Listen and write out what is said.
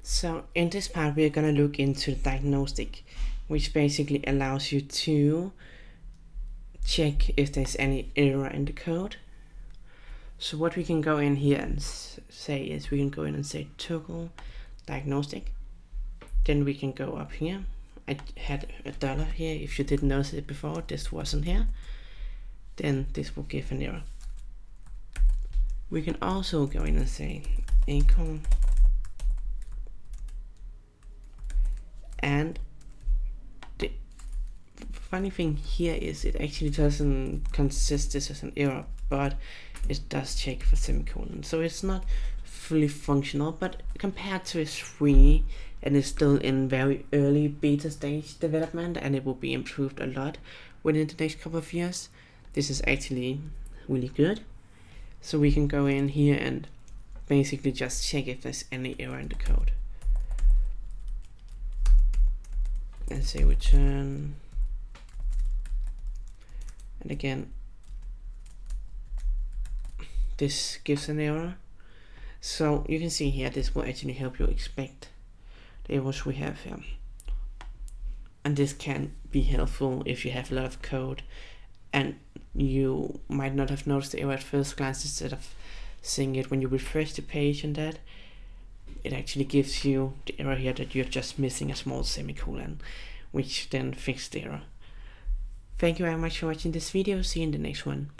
So in this part we are going to look into the diagnostic, which basically allows you to check if there's any error in the code. So what we can go in here and say is we can go in and say toggle diagnostic. Then we can go up here. I had a dollar here. If you didn't notice it before, this wasn't here. Then this will give an error. We can also go in and say acorn, and the funny thing here is it actually doesn't consist this as an error, but it does check for semicolon. So it's not fully functional, but compared to it's free and it's still in very early beta stage development, and it will be improved a lot within the next couple of years. This is actually really good. So we can go in here and basically just check if there's any error in the code. And say return. And again, this gives an error. So you can see here, this will actually help you expect the errors we have here. And this can be helpful if you have a lot of code and you might not have noticed the error at first glance. Instead of seeing it when you refresh the page and that, it actually gives you the error here that you're just missing a small semicolon, which then fixes the error. Thank you very much for watching this video. See you in the next one.